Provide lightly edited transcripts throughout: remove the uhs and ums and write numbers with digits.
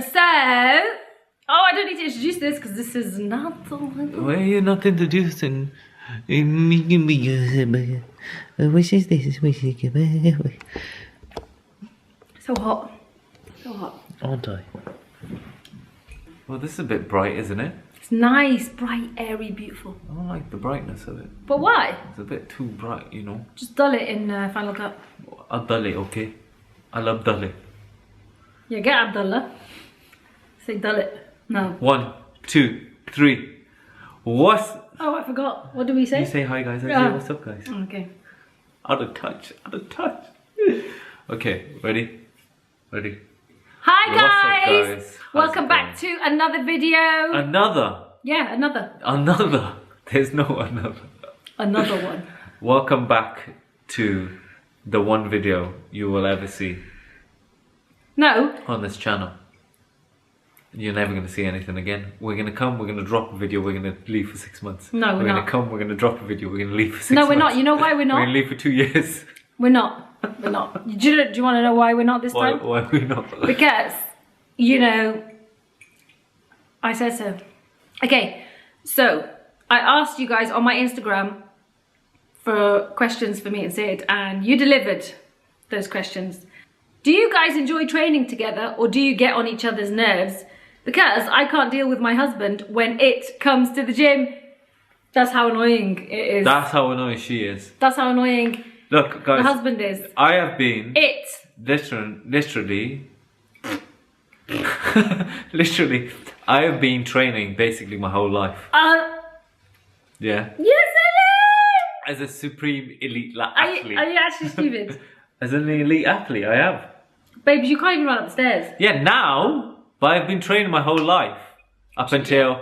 So, I don't need to introduce this because this is not the one. Why are you not introducing? What is this? So hot. So hot. Aren't I? Well, this is a bit bright, isn't it? It's nice, bright, airy, beautiful. I don't like the brightness of it. But why? It's a bit too bright, you know. Just dull it in Final Cut. I'll dull it, okay? I love dull it. Yeah, get Abdullah. Say dull it. No. 1, 2, 3. What's... Oh, I forgot. What do we say? You say hi, guys. I Yeah. say what's up, guys. Okay. Out of touch. Out of touch. Okay, ready? Ready? Hi What's up, guys! guys? How's Welcome it back to another video. Another. Yeah, another. Another. There's no another. Another one. Welcome back to the one video you will ever see No. on this channel. You're never going to see anything again. We're going to come, we're going to drop a video, we're going to leave for 6 months. No, we're going not. to come, we're going to drop a video, we're going to leave for 6 No, months. we're not. You know why we're We're not? going to leave for 2 years. We're not. We're not. Do you want to know why we're not this Why time? are we not? Because, you know, I said so. Okay, so I asked you guys on my Instagram for questions for me and Sid, and you delivered those questions. Do you guys enjoy training together, or do you get on each other's nerves? Because I can't deal with my husband when it comes to the gym. That's how annoying it is. That's how annoying she is. That's how annoying Look, guys. my husband is. I have been... It. Literally, literally, I have been training basically my whole life. Yeah. Yes, it As a supreme elite is! athlete. Are you actually stupid? As an elite athlete, I have. Babes, you can't even run upstairs. Yeah, now, but I've been training my whole life up until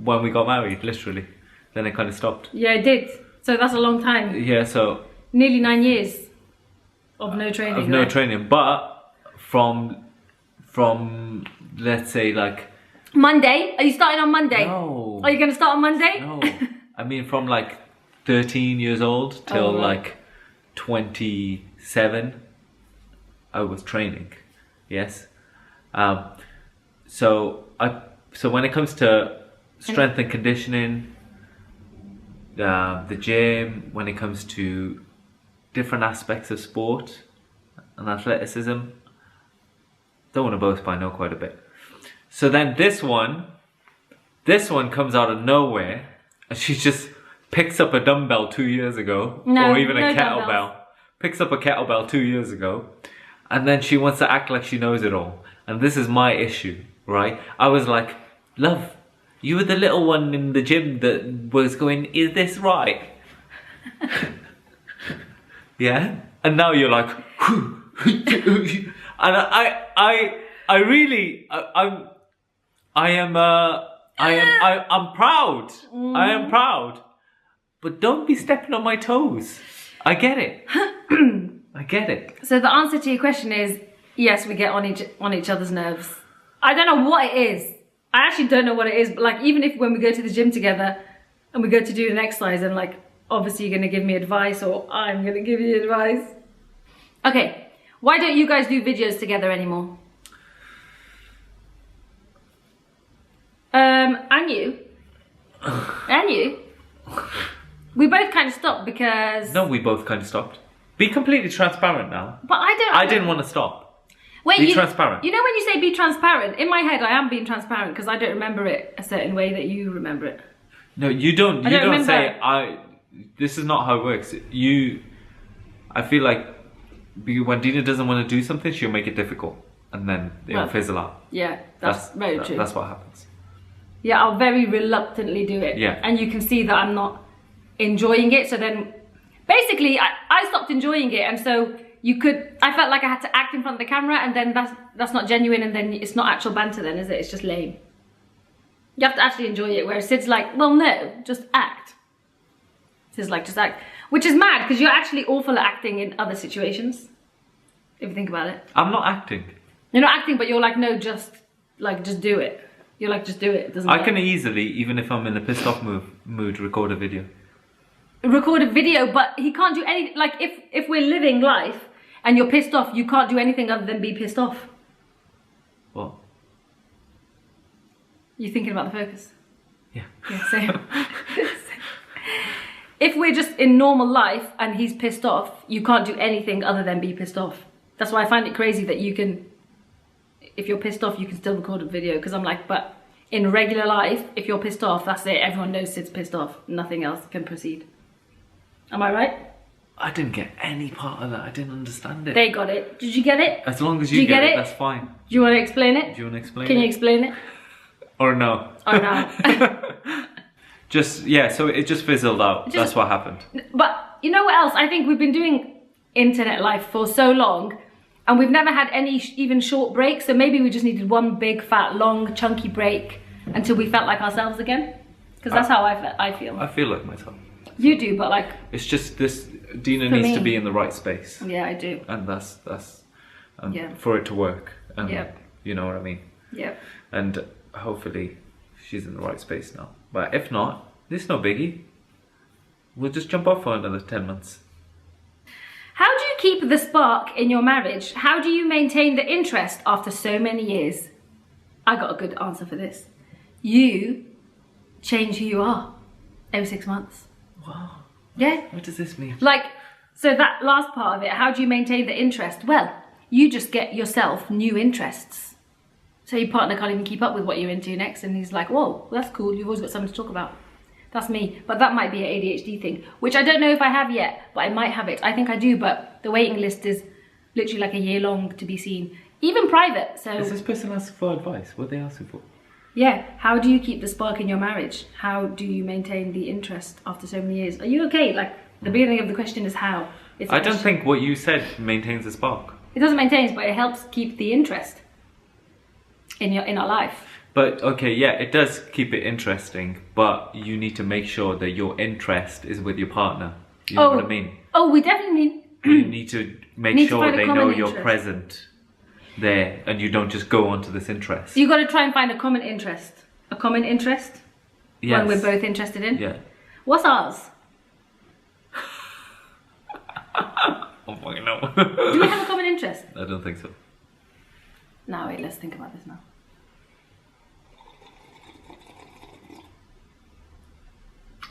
when we got married, literally. Then it kind of stopped. Yeah, it did. So that's a long time. Yeah, so Nearly 9 years of no training. of no right? training, but from let's say like Monday? Are you starting on Monday? no, Are you going to start on Monday? no. I mean from like 13 years old till Oh, right. like 27, I was training. Yes. So when it comes to strength and conditioning, the gym, when it comes to different aspects of sport and athleticism, don't want to boast, but I know quite a bit. So then this one comes out of nowhere, and she just picks up a dumbbell 2 years ago, No, or even a no kettlebell. dumbbells. Picks up a kettlebell 2 years ago, and then she wants to act like she knows it all. And this is my issue, right? I was like, love, you were the little one in the gym that was going, is this right? Yeah? And now you're like, and I'm proud. I am proud. But don't be stepping on my toes. I get it. I get it. So the answer to your question is, yes, we get on each other's nerves. I don't know what it is. I actually don't know what it is, but like even if when we go to the gym together and we go to do an exercise and like obviously you're going to give me advice or I'm going to give you advice. Okay, why don't you guys do videos together anymore? And you? And you? We both kind of stopped because... No, we both kind of stopped. Be completely transparent now. But I didn't want to stop. Wait, be transparent. You know when you say be transparent, in my head I am being transparent because I don't remember it a certain way that you remember it. No, you don't. I You don't don't say remember. This is not how it works. I feel like when Dina doesn't want to do something, she'll make it difficult, and then it'll fizzle out. Yeah, that's very true. That's what happens. Yeah, I'll very reluctantly do it. Yeah. And you can see that I'm not enjoying it. So then, basically, I stopped enjoying it, and so I felt like I had to act in front of the camera, and then that's not genuine, and then it's not actual banter then, is it? It's just lame. You have to actually enjoy it, whereas Sid's like, well, no, just act. Sid's like, just act. Which is mad, because you're actually awful at acting in other situations, if you think about it. I'm not acting. You're not acting, but you're like, no, just do it. You're like, just do it. It doesn't I matter. can easily, even if I'm in a pissed off mood, record a video. Record a video, but he can't do anything. Like, if we're living life and you're pissed off, you can't do anything other than be pissed off. What? You thinking about the focus? Yeah. Yeah, same. If we're just in normal life and he's pissed off, you can't do anything other than be pissed off. That's why I find it crazy that you can, if you're pissed off, you can still record a video. Because I'm like, but in regular life, if you're pissed off, that's it. Everyone knows Sid's pissed off. Nothing else can proceed. Am I right? I didn't get any part of that. I didn't understand it. They got it. Did you get it? As long as you get it, that's fine. Do you want to explain it? Do you want to explain it? Can you explain it? Or no? Or no? Just, yeah, so it just fizzled out. That's what happened. But you know what else? I think we've been doing internet life for so long and we've never had any even short breaks. So maybe we just needed one big, fat, long, chunky break until we felt like ourselves again. Because that's how I feel. I feel like myself. You do, but like... It's just this, Dina needs to be in the right space. Yeah, I do. And that's yeah. for it to work. And Yep. you know what I mean? Yep. And hopefully she's in the right space now. But if not, it's no biggie. We'll just jump off for another 10 months. How do you keep the spark in your marriage? How do you maintain the interest after so many years? I got a good answer for this. You change who you are every 6 months. Wow. Yeah. What does this mean? Like, so that last part of it, how do you maintain the interest? Well, you just get yourself new interests. So your partner can't even keep up with what you're into next, and he's like, whoa, that's cool, you've always got something to talk about. That's me. But that might be an ADHD thing, which I don't know if I have yet, but I might have it. I think I do, but the waiting list is literally like a year long to be seen. Even private, so... Is this person asking for advice? What are they asking for? Yeah, how do you keep the spark in your marriage? How do you maintain the interest after so many years? Are you okay? Like, the beginning of the question is how. I don't think what you said maintains the spark. It doesn't maintain, but it helps keep the interest in our life. But okay, yeah, it does keep it interesting, but you need to make sure that your interest is with your partner. You know what I mean? Oh, we definitely need... You need to make sure find a they know common you're interest. present there and you don't just go onto this interest. You got to try and find a common interest. A common interest? Yes. One we're both interested in? Yeah. What's ours? Oh fucking no. Do we have a common interest? I don't think so. No, wait, let's think about this now.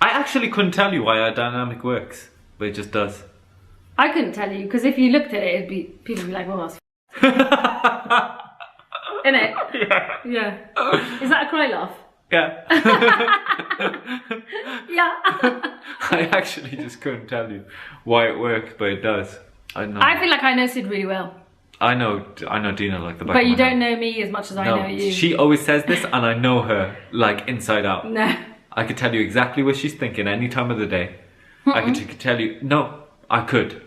I actually couldn't tell you why our dynamic works, but it just does. I couldn't tell you, because if you looked at it, people would be like, well, that's innit? Yeah. Yeah. Is that a cry laugh? Yeah. Yeah. I actually just couldn't tell you why it works, but it does. I know. I feel like I know Sid really well. I know Dina like the back But of you my don't hand. know me as much as I know you. She always says this, and I know her like inside out. No. I could tell you exactly what she's thinking any time of the day. I could tell you. No, I could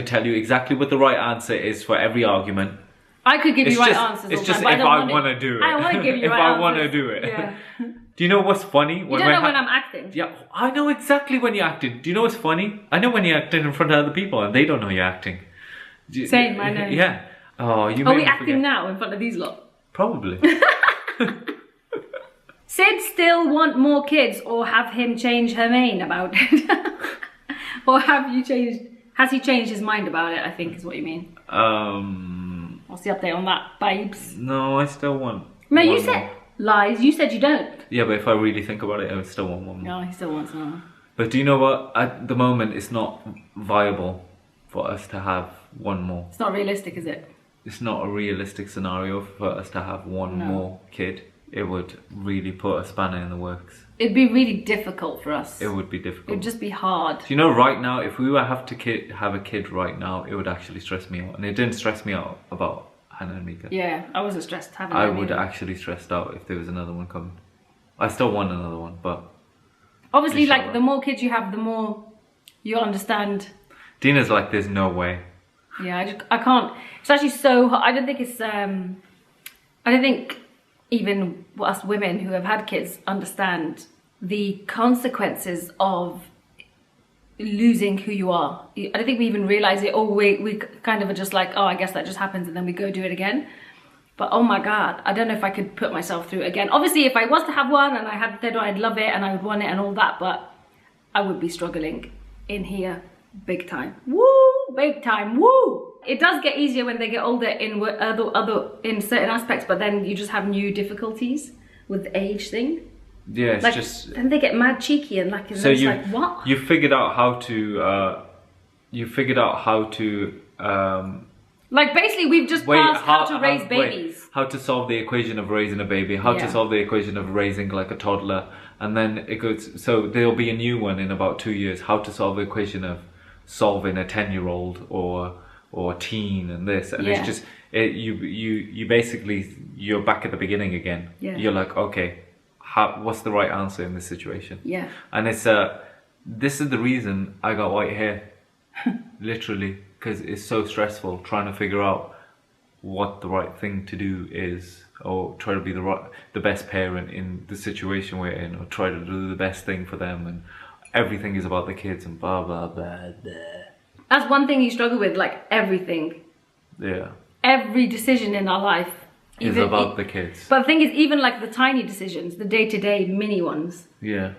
tell you exactly what the right answer is for every argument. I could give It's you right just, answers. it's all just the time, if but I don't want to do it. I don't want to give you if right I answers. want to do it. Yeah. Do you know what's funny? You don't know when I'm acting. Yeah, I know exactly when you're acting. Do you know what's funny? I know when you're acting in front of other people and they don't know you're acting. Same, I know. Yeah. Oh, you. Are made we me acting forget. now in front of these lot? Probably. Sid still want more kids, or have him change her mind about it? Or has he changed his mind about it, I think is what you mean. What's the update on that, babes? No, I still want. No, you one said more. lies, you said you don't. Yeah, but if I really think about it, I would still want one more. No, he still wants another. But do you know what? At the moment, it's not viable for us to have one more. It's not realistic, is it? It's not a realistic scenario for us to have one No. more kid. It would really put a spanner in the works. It'd be really difficult for us. It would be difficult. It'd just be hard. Do you know, right now, if we were have a kid right now, it would actually stress me out. And it didn't stress me out about Hannah and Mika. Yeah, I wasn't stressed having I them would either. actually stressed out if there was another one coming. I still want another one, but... Obviously, Inshallah. like, the more kids you have, the more you'll understand. Dina's like, there's no way. Yeah, I can't. It's actually so hard. I don't think it's, I don't think even us women who have had kids understand the consequences of losing who you are. I don't think we even realize it. Oh, we kind of are just like, oh, I guess that just happens, and then we go do it again. But oh my God, I don't know if I could put myself through it again. Obviously, if I was to have one and I had the third one, I'd love it and I would want it and all that, but I would be struggling in here big time. Woo! Big time, woo! It does get easier when they get older in in certain aspects, but then you just have new difficulties. with the age thing. Yeah, it's Like, just... then they get mad cheeky and like, So it's like, what? you figured out how to... Like, basically, we've just passed how to raise babies. How to solve the equation of raising a baby, how to solve the equation of raising like a toddler, and then it goes, so there'll be a new one in about 2 years, how to solve the equation of solving a 10-year-old or a teen and this, and it's just, you basically, you're back at the beginning again. Yeah. You're like, okay, what's the right answer in this situation? Yeah. And it's, this is the reason I got white hair, literally, because it's so stressful trying to figure out what the right thing to do is, or try to be the best parent in the situation we're in, or try to do the best thing for them, and everything is about the kids and blah blah blah blah. That's one thing you struggle with, like everything. Yeah. Every decision in our life is about the kids. But the thing is, even like the tiny decisions, the day-to-day mini ones. Yeah.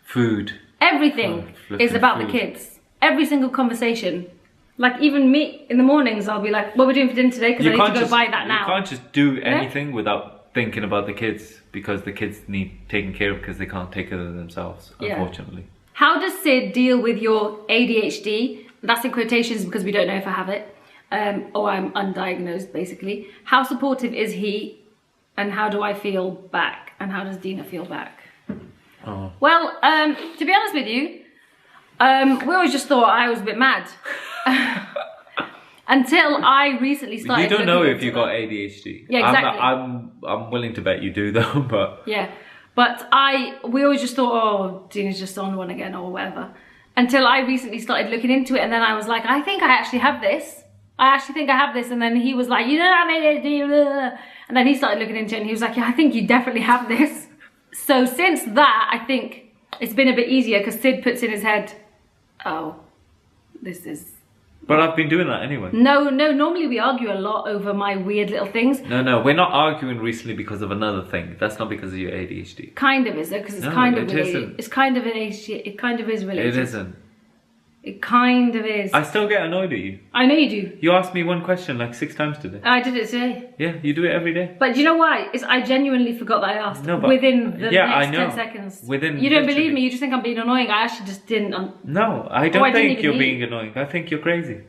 Food. Everything is about the kids. Every single conversation. Like, even me, in the mornings, I'll be like, what are we doing for dinner today? Because I need to go buy that now. You can't just do anything without thinking about the kids, because the kids need taken care of because they can't take care of themselves, unfortunately. How does Sid deal with your ADHD? That's in quotations because we don't know if I have it. Or I'm undiagnosed, basically. How supportive is he? And how do I feel back? And how does Dina feel back? Oh. Well, to be honest with you, we always just thought I was a bit mad. Until I recently started. You don't know if you got ADHD. Yeah, exactly. I'm willing to bet you do though, but yeah, but we always just thought, oh, Dina's just on one again or whatever. Until I recently started looking into it, and then I was like, I think I actually have this. And then he was like, you don't have ADHD. And then he started looking into it, and he was like, yeah, I think you definitely have this. So since that, I think it's been a bit easier because Sid puts in his head, oh, this is. But I've been doing that anyway. No, normally we argue a lot over my weird little things. No, we're not arguing recently because of another thing. That's not because of your ADHD. Kind of is, though, because it's kind of related. It's kind of an ADHD, it kind of is related. It isn't. It kind of is. I still get annoyed at you. I know you do. You asked me one question like 6 times today. I did it today. Yeah, you do it every day. But do you know why? I genuinely forgot that I asked within the next 10 seconds. You don't believe me, you just think I'm being annoying. I actually just didn't. No, I don't think you're being annoying. I think you're crazy.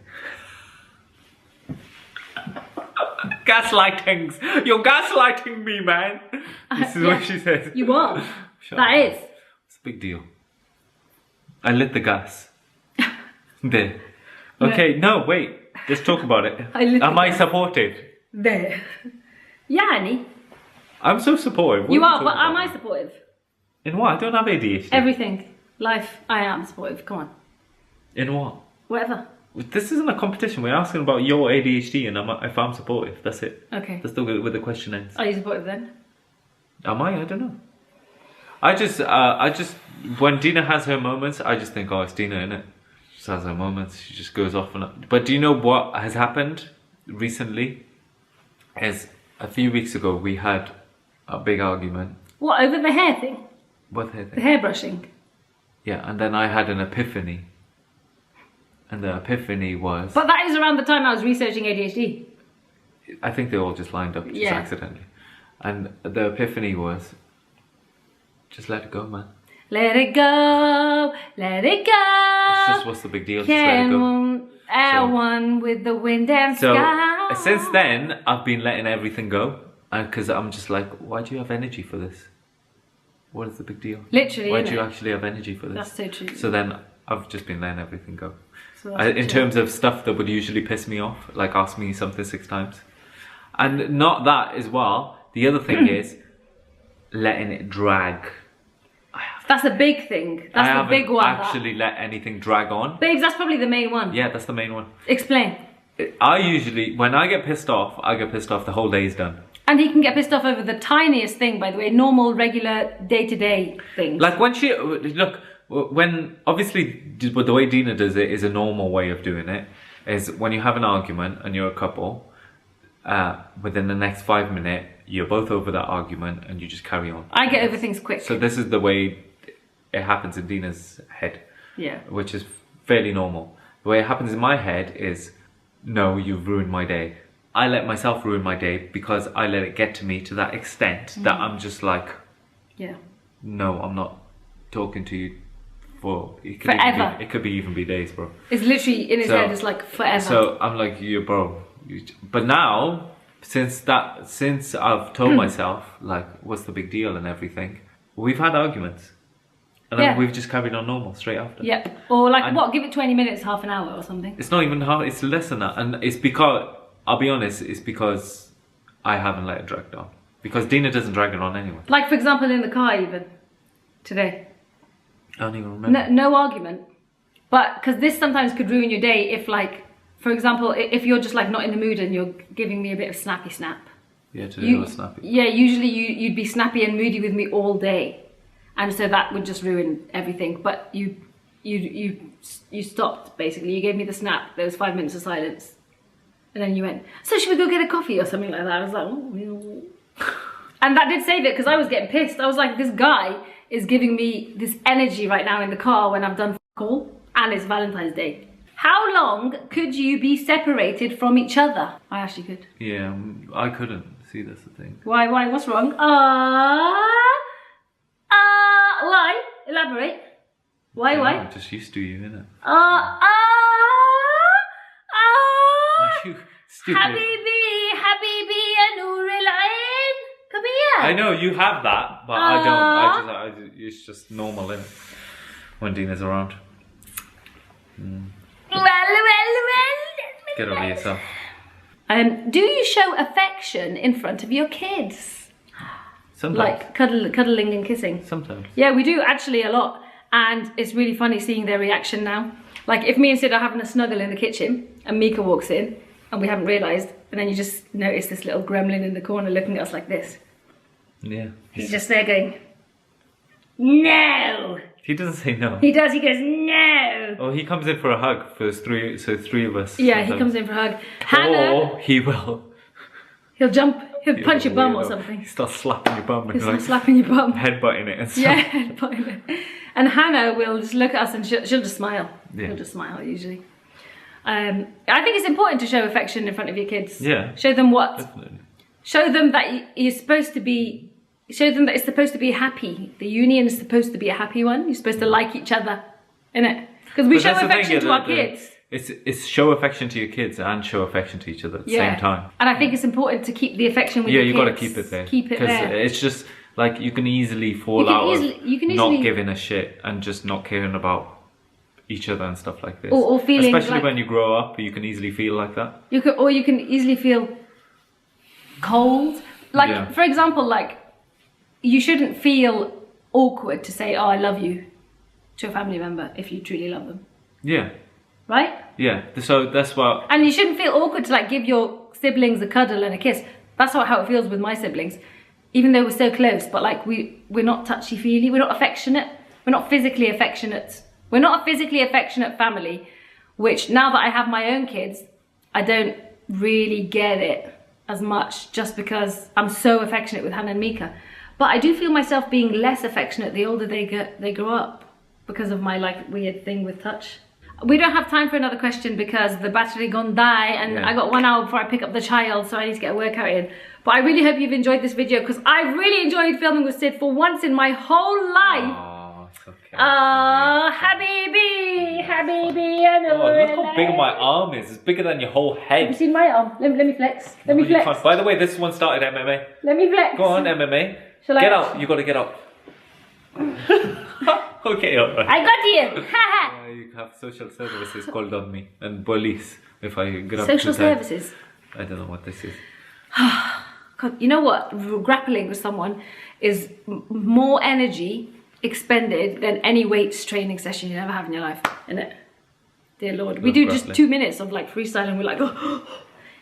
Gaslighting. You're gaslighting me, man. This is what she says. You are. That is. It's a big deal. I lit the gas. There. Okay, no, wait. Let's talk about it. Am I supportive? There. Yeah, Annie. I'm so supportive. You are, but am I supportive? In what? I don't have ADHD. Everything. Life, I am supportive. Come on. In what? Whatever. This isn't a competition. We're asking about your ADHD and if I'm supportive. That's it. Okay. That's where the question ends. Are you supportive then? Am I? I don't know. I just, when Dina has her moments, I just think, oh, it's Dina, innit? She has her moments. She just goes off and up. But do you know what has happened recently? Is a few weeks ago we had a big argument. What, over the hair thing? What hair thing? The hair brushing. Yeah, and then I had an epiphany. And the epiphany was... But that is around the time I was researching ADHD. I think they all just lined up just accidentally. And the epiphany was... Just let it go, man. Let it go, let it go. It's just, what's the big deal? Just let it go. One with the wind and sky. So, since then, I've been letting everything go. Because I'm just like, why do you have energy for this? What is the big deal? Literally, why do you actually have energy for this? That's so true. So then, I've just been letting everything go. In terms of stuff that would usually piss me off, like ask me something 6 times. And not that as well. The other thing is letting it drag. That's a big thing. That's the big one. I haven't actually let anything drag on. Babes, that's probably the main one. Yeah, that's the main one. Explain. I usually, when I get pissed off, the whole day's done. And he can get pissed off over the tiniest thing, by the way, normal, regular, day-to-day things. Like when she, look, when, obviously, the way Dina does it is a normal way of doing it, is when you have an argument and you're a couple, within the next 5 minutes, you're both over that argument and you just carry on. I get over things quick. So this is the way it happens in Dina's head. Yeah. Which is fairly normal. The way it happens in my head is, no, you've ruined my day. I let myself ruin my day because I let it get to me to that extent that I'm just like, yeah, no, I'm not talking to you for forever. It could even be days, bro. It's literally in his head. It's like forever. So I'm like, you, bro. But now, since I've told myself like, what's the big deal and everything, we've had arguments, and then we've just carried on normal straight after. Yeah, or like what? Give it 20 minutes, half an hour, or something. It's not even half. It's less than that, and it's because I'll be honest. It's because I haven't let it drag on. Because Dina doesn't drag it on anyway. Like, for example, in the car even today. I don't even remember. No argument. But because this sometimes could ruin your day if, like, for example, if you're just like not in the mood and you're giving me a bit of snappy snap. Yeah, today was snappy. Yeah, usually you'd be snappy and moody with me all day, and so that would just ruin everything. But you stopped basically. You gave me the snap. There was 5 minutes of silence, and then you went, "So should we go get a coffee or something like that?" I was like, "Oh." And that did save it because I was getting pissed. I was like, this guy is giving me this energy right now in the car when I've done f*** all, and it's Valentine's Day. How long could you be separated from each other? I actually could. Yeah, I couldn't. See, that's the thing. Why? What's wrong? Why? Elaborate. Why? I'm just used to you, innit? Are you stupid? Habibi, Noor al-Ain. Come here. I know you have that, but I don't. It's just normal, innit? When Dina's around. Get over yourself. Do you show affection in front of your kids? Sometimes. Like cuddling and kissing? Sometimes. Yeah, we do actually a lot. And it's really funny seeing their reaction now. Like if me and Sid are having a snuggle in the kitchen and Mika walks in and we haven't realised, and then you just notice this little gremlin in the corner looking at us like this. Yeah. He's just there going, no. He doesn't say no. He does, he goes, no. Oh, he comes in for a hug for three of us. Yeah, sometimes. He comes in for a hug. Hannah. Or he will. He'll jump, he'll punch your bum or something. He starts slapping your bum. He'll start slapping your bum. Headbutting it and stuff. Yeah, headbutting it. And Hannah will just look at us and she'll just smile. Yeah. She'll just smile usually. I think it's important to show affection in front of your kids. Yeah. Show them what? Definitely. Show them that you're supposed to be, show them that it's supposed to be happy. The union is supposed to be a happy one. You're supposed to like each other, innit? Because we show affection to our kids. It's show affection to your kids and show affection to each other at the same time. And I think it's important to keep the affection with your kids. Yeah, you got to keep it there. Keep it there. Because it's just, like, you can easily fall out of not giving a shit and just not caring about each other and stuff like this. Or feeling especially like, when you grow up, you can easily feel like that. You can easily feel cold. Like, for example, like, you shouldn't feel awkward to say, oh, I love you to a family member if you truly love them. Yeah. Right? Yeah. So that's what... And you shouldn't feel awkward to, like, give your siblings a cuddle and a kiss. That's how it feels with my siblings. Even though we're so close, but, like, we're not touchy-feely. We're not affectionate. We're not physically affectionate. We're not a physically affectionate family, which now that I have my own kids, I don't really get it as much just because I'm so affectionate with Hannah and Mika. But I do feel myself being less affectionate the older they grow up because of my like weird thing with touch. We don't have time for another question because the battery gonna die and I got 1 hour before I pick up the child, so I need to get a workout in. But I really hope you've enjoyed this video because I really enjoyed filming with Sid for once in my whole life. Oh, it's okay. Habibi, and look how big my arm is. It's bigger than your whole head. Have you seen my arm? Let me flex. Let me flex. By the way, this one started MMA. Let me flex. Go on, MMA. Get out. You got to get out. Okay, alright. I got you. Haha. You have social services called on me and police if I grab social services. I don't know what this is. God, you know what? Grappling with someone is more energy expended than any weights training session you ever have in your life, isn't it? Dear Lord, we do just 2 minutes of like freestyle and we're like, oh.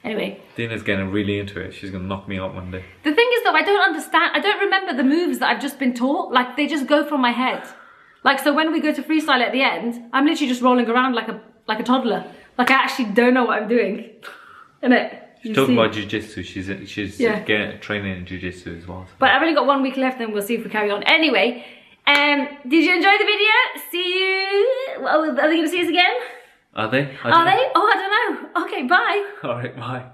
Anyway. Dina's getting really into it. She's gonna knock me out one day. The thing is though, I don't understand. I don't remember the moves that I've just been taught. Like they just go from my head. Like so when we go to freestyle at the end, I'm literally just rolling around like a toddler. Like I actually don't know what I'm doing. Innit? She's talking about jiu-jitsu. She's getting training in jiu-jitsu as well. So. But I've only got 1 week left and we'll see if we carry on. Anyway, did you enjoy the video? See you. Are they going to see us again? Are they? Are they? Oh, I don't know. Okay, bye. Alright, bye.